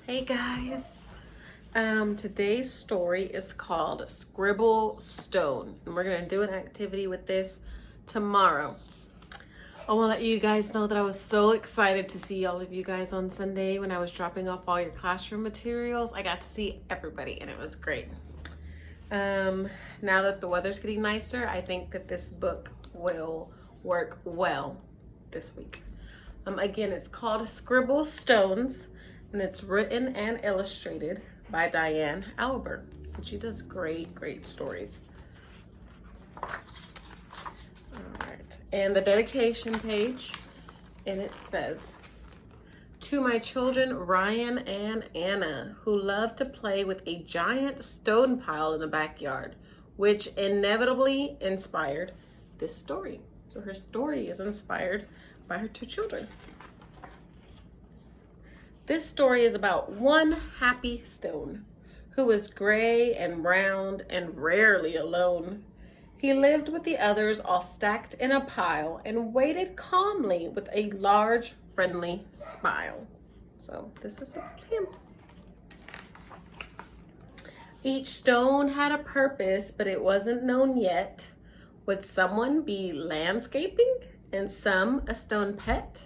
Hey guys, today's story is called Scribble Stone, and we're gonna do an activity with this tomorrow. I want to let you guys know that I was so excited to see all of you guys on Sunday when I was dropping off all your classroom materials. I got to see everybody and it was great. Now that the weather's getting nicer, I think that this book will work well this week. Again, it's called Scribble Stones, and it's written and illustrated by Diane Albert. And she does great stories. All right, and the dedication page, and it says, "To my children Ryan and Anna, who love to play with a giant stone pile in the backyard, which inevitably inspired this story." So her story is inspired by her two children. This story is about one happy stone who was gray and round and rarely alone. He lived with the others all stacked in a pile and waited calmly with a large, friendly smile. So this is about him. Each stone had a purpose, but it wasn't known yet. Would someone be landscaping and some a stone pet?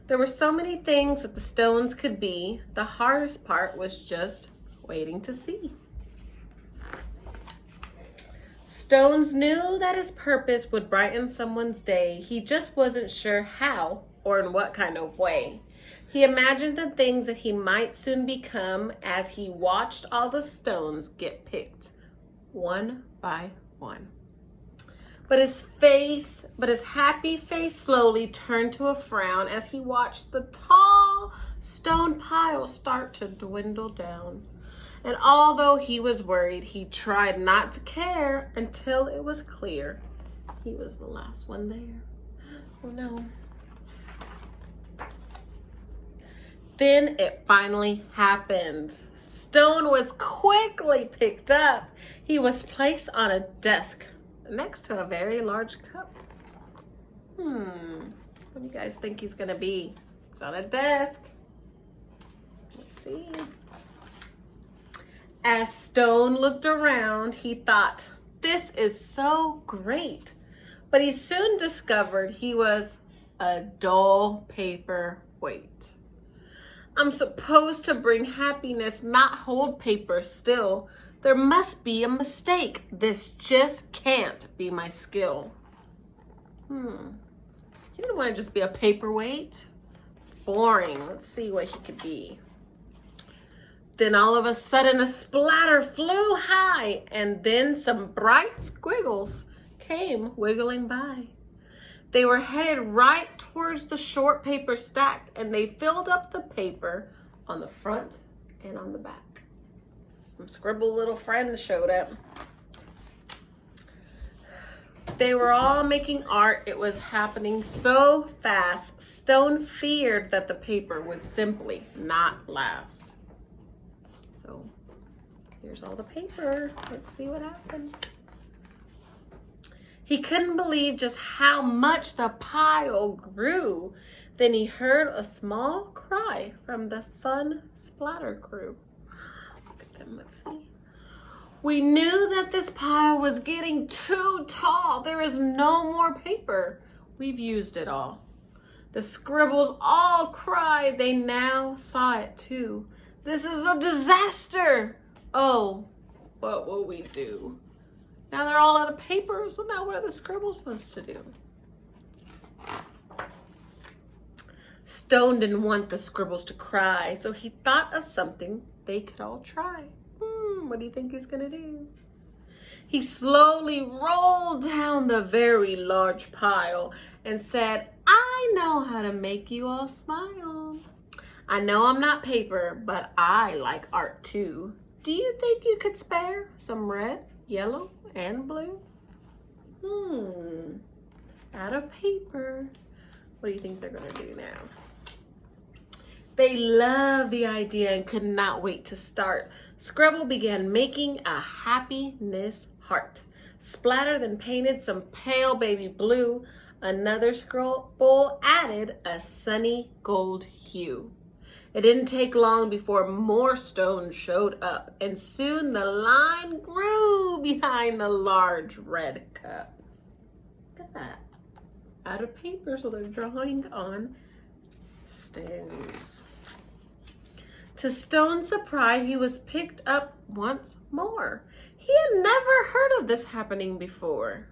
There were so many things that the stones could be. The hardest part was just waiting to see. Stones knew that his purpose would brighten someone's day. He just wasn't sure how or in what kind of way. He imagined the things that he might soon become as he watched all the stones get picked one by one. But his happy face slowly turned to a frown as he watched the tall stone pile start to dwindle down. And although he was worried, he tried not to care until it was clear he was the last one there. Oh no. Then it finally happened. Stone was quickly picked up. He was placed on a desk next to a very large cup. What do you guys think he's gonna be? He's on a desk. Let's see. As Stone looked around, he thought, "This is so great." But he soon discovered he was a dull paperweight. "I'm supposed to bring happiness, not hold paper still. There must be a mistake. This just can't be my skill." He didn't want to just be a paperweight. Boring. Let's see what he could be. Then all of a sudden a splatter flew high, and then some bright squiggles came wiggling by. They were headed right towards the short paper stacked, and they filled up the paper on the front and on the back. Some scribble little friends showed up. They were all making art. It was happening so fast. Stone feared that the paper would simply not last. So here's all the paper. Let's see what happened. He couldn't believe just how much the pile grew. Then he heard a small cry from the fun splatter crew. Let's see. "We knew that this pile was getting too tall. There is no more paper. We've used it all." The scribbles all cried. They now saw it too. "This is a disaster. Oh, what will we do?" Now they're all out of paper, so now what are the scribbles supposed to do? Stone didn't want the scribbles to cry, so he thought of something they could all try. What do you think he's gonna do? He slowly rolled down the very large pile and said, "I know how to make you all smile. I know I'm not paper, but I like art too. Do you think you could spare some red, yellow, and blue?" Out of paper. What do you think they're gonna do now? They loved the idea and could not wait to start. Scribble began making a happiness heart. Splatter then painted some pale baby blue. Another scribble added a sunny gold hue. It didn't take long before more stones showed up, and soon the line grew behind the large red cup. Look at that. Out of paper, so they're drawing on stones. To Stone's surprise, he was picked up once more. He had never heard of this happening before.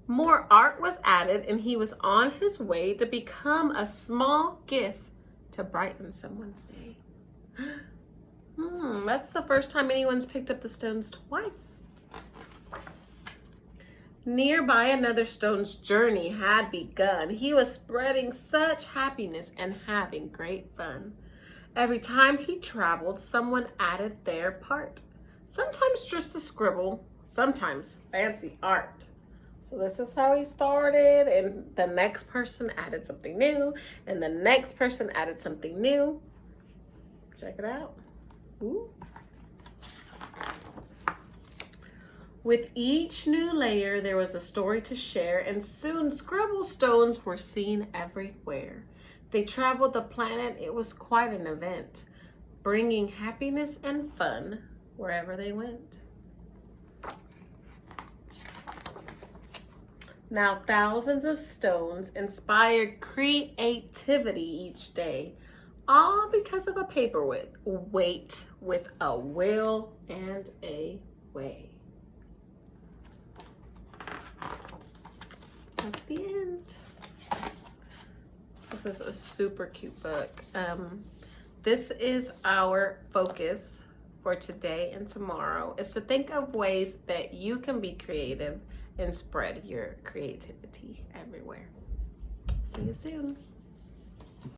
More art was added, and he was on his way to become a small gift to brighten someone's day. That's the first time anyone's picked up the stones twice. Nearby, another stone's journey had begun. He was spreading such happiness and having great fun. Every time he traveled, someone added their part. Sometimes just a scribble, sometimes fancy art. So this is how he started, and the next person added something new, and the next person added something new. Check it out. Ooh. With each new layer, there was a story to share, and soon scribble stones were seen everywhere. They traveled the planet. It was quite an event, bringing happiness and fun wherever they went. Now, thousands of stones inspired creativity each day, all because of a paperweight with a will and a way. That's the end. This is a super cute book. This is our focus for today and tomorrow, is to think of ways that you can be creative and spread your creativity everywhere. See you soon.